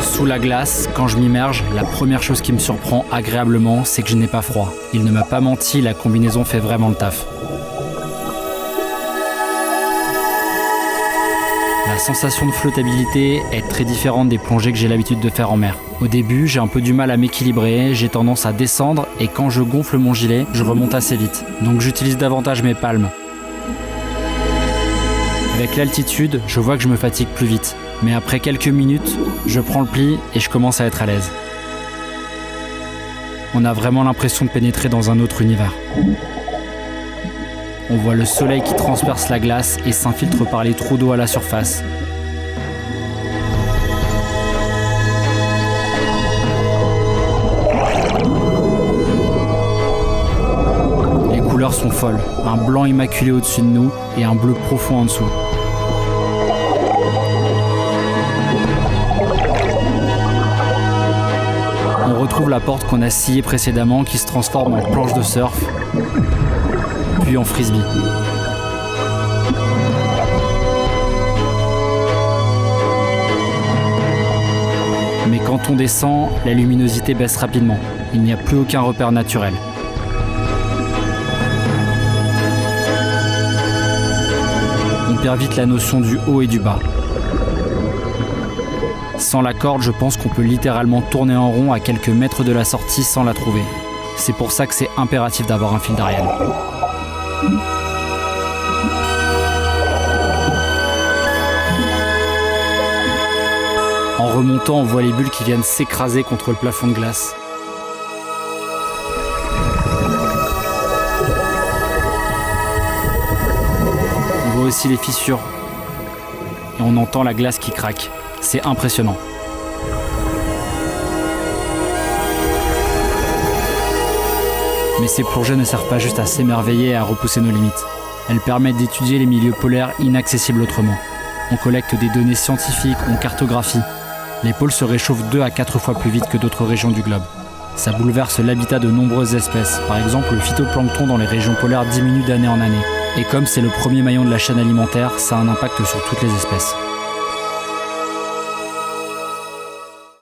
Sous la glace, quand je m'immerge, la première chose qui me surprend agréablement, c'est que je n'ai pas froid. Il ne m'a pas menti, la combinaison fait vraiment le taf. La sensation de flottabilité est très différente des plongées que j'ai l'habitude de faire en mer. Au début, j'ai un peu du mal à m'équilibrer, j'ai tendance à descendre et quand je gonfle mon gilet, je remonte assez vite. Donc j'utilise davantage mes palmes. Avec l'altitude, je vois que je me fatigue plus vite. Mais après quelques minutes, je prends le pli et je commence à être à l'aise. On a vraiment l'impression de pénétrer dans un autre univers. On voit le soleil qui transperce la glace et s'infiltre par les trous d'eau à la surface. Les couleurs sont folles, un blanc immaculé au-dessus de nous et un bleu profond en dessous. On retrouve la porte qu'on a sciée précédemment qui se transforme en planche de surf, puis en frisbee. Mais quand on descend, la luminosité baisse rapidement. Il n'y a plus aucun repère naturel. On perd vite la notion du haut et du bas. Sans la corde, je pense qu'on peut littéralement tourner en rond à quelques mètres de la sortie sans la trouver. C'est pour ça que c'est impératif d'avoir un fil d'Ariane. En remontant, on voit les bulles qui viennent s'écraser contre le plafond de glace. On voit aussi les fissures. Et on entend la glace qui craque. C'est impressionnant. Mais ces plongées ne servent pas juste à s'émerveiller et à repousser nos limites. Elles permettent d'étudier les milieux polaires inaccessibles autrement. On collecte des données scientifiques, on cartographie. Les pôles se réchauffent 2 à 4 fois plus vite que d'autres régions du globe. Ça bouleverse l'habitat de nombreuses espèces. Par exemple, le phytoplancton dans les régions polaires diminue d'année en année. Et comme c'est le premier maillon de la chaîne alimentaire, ça a un impact sur toutes les espèces.